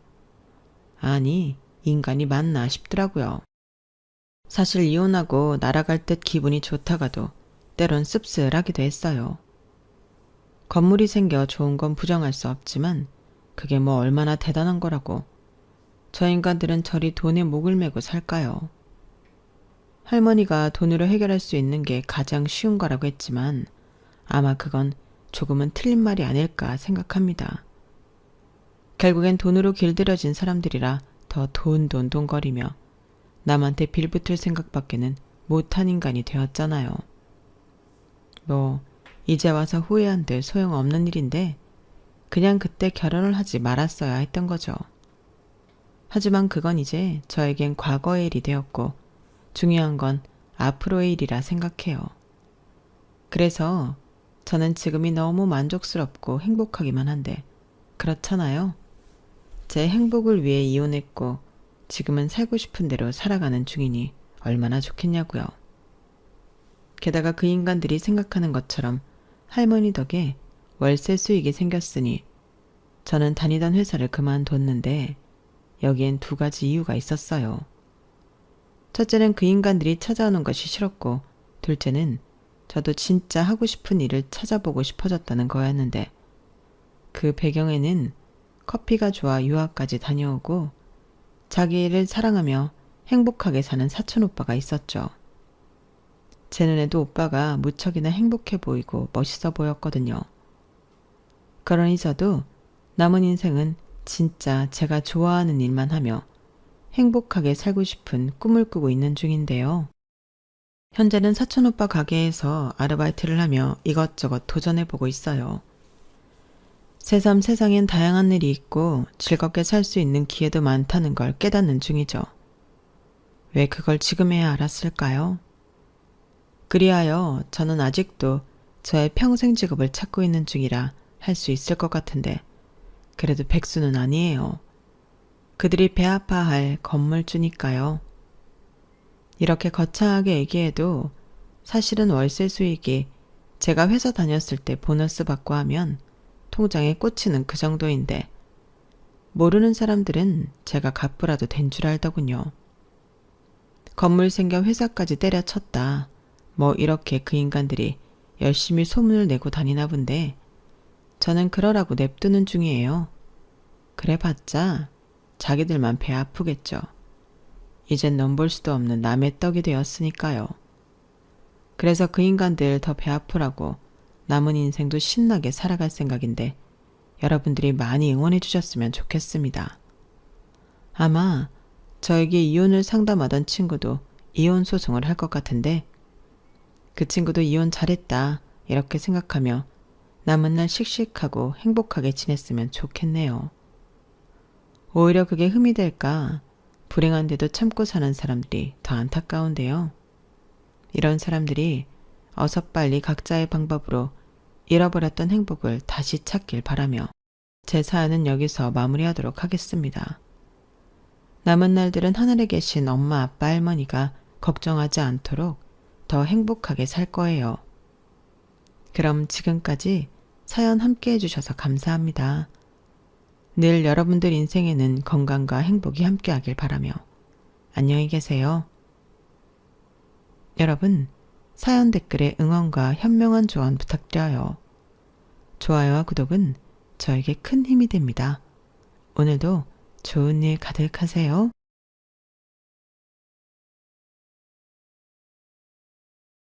아니, 인간이 맞나 싶더라고요. 사실 이혼하고 날아갈 듯 기분이 좋다가도 때론 씁쓸하기도 했어요. 건물이 생겨 좋은 건 부정할 수 없지만 그게 뭐 얼마나 대단한 거라고 저 인간들은 저리 돈에 목을 메고 살까요? 할머니가 돈으로 해결할 수 있는 게 가장 쉬운 거라고 했지만 아마 그건 조금은 틀린 말이 아닐까 생각합니다. 결국엔 돈으로 길들여진 사람들이라 더 돈거리며 남한테 빌붙을 생각밖에는 못한 인간이 되었잖아요. 뭐 이제 와서 후회한들 소용없는 일인데 그냥 그때 결혼을 하지 말았어야 했던 거죠. 하지만 그건 이제 저에겐 과거의 일이 되었고 중요한 건 앞으로의 일이라 생각해요. 그래서 저는 지금이 너무 만족스럽고 행복하기만 한데 그렇잖아요. 제 행복을 위해 이혼했고 지금은 살고 싶은 대로 살아가는 중이니 얼마나 좋겠냐고요. 게다가 그 인간들이 생각하는 것처럼 할머니 덕에 월세 수익이 생겼으니 저는 다니던 회사를 그만뒀는데 여기엔 2가지 이유가 있었어요. 첫째는 그 인간들이 찾아오는 것이 싫었고 둘째는 저도 진짜 하고 싶은 일을 찾아보고 싶어졌다는 거였는데 그 배경에는 커피가 좋아 유학까지 다녀오고 자기 일을 사랑하며 행복하게 사는 사촌 오빠가 있었죠. 제 눈에도 오빠가 무척이나 행복해 보이고 멋있어 보였거든요. 그러니 저도 남은 인생은 진짜 제가 좋아하는 일만 하며 행복하게 살고 싶은 꿈을 꾸고 있는 중인데요. 현재는 사촌 오빠 가게에서 아르바이트를 하며 이것저것 도전해보고 있어요. 새삼 세상엔 다양한 일이 있고 즐겁게 살 수 있는 기회도 많다는 걸 깨닫는 중이죠. 왜 그걸 지금 해야 알았을까요? 그리하여 저는 아직도 저의 평생 직업을 찾고 있는 중이라 할 수 있을 것 같은데 그래도 백수는 아니에요. 그들이 배 아파할 건물주니까요. 이렇게 거창하게 얘기해도 사실은 월세 수익이 제가 회사 다녔을 때 보너스 받고 하면 통장에 꽂히는 그 정도인데 모르는 사람들은 제가 갑부라도 된 줄 알더군요. 건물 생겨 회사까지 때려쳤다. 뭐 이렇게 그 인간들이 열심히 소문을 내고 다니나 본데 저는 그러라고 냅두는 중이에요. 그래봤자 자기들만 배 아프겠죠. 이젠 넘볼 수도 없는 남의 떡이 되었으니까요. 그래서 그 인간들 더 배 아프라고 남은 인생도 신나게 살아갈 생각인데 여러분들이 많이 응원해 주셨으면 좋겠습니다. 아마 저에게 이혼을 상담하던 친구도 이혼 소송을 할 것 같은데 그 친구도 이혼 잘했다 이렇게 생각하며 남은 날 씩씩하고 행복하게 지냈으면 좋겠네요. 오히려 그게 흠이 될까 불행한데도 참고 사는 사람들이 더 안타까운데요. 이런 사람들이 어서 빨리 각자의 방법으로 잃어버렸던 행복을 다시 찾길 바라며 제 사연은 여기서 마무리하도록 하겠습니다. 남은 날들은 하늘에 계신 엄마, 아빠, 할머니가 걱정하지 않도록 더 행복하게 살 거예요. 그럼 지금까지 사연 함께 해주셔서 감사합니다. 늘 여러분들 인생에는 건강과 행복이 함께하길 바라며 안녕히 계세요. 여러분, 사연 댓글에 응원과 현명한 조언 부탁드려요. 좋아요와 구독은 저에게 큰 힘이 됩니다. 오늘도 좋은 일 가득하세요.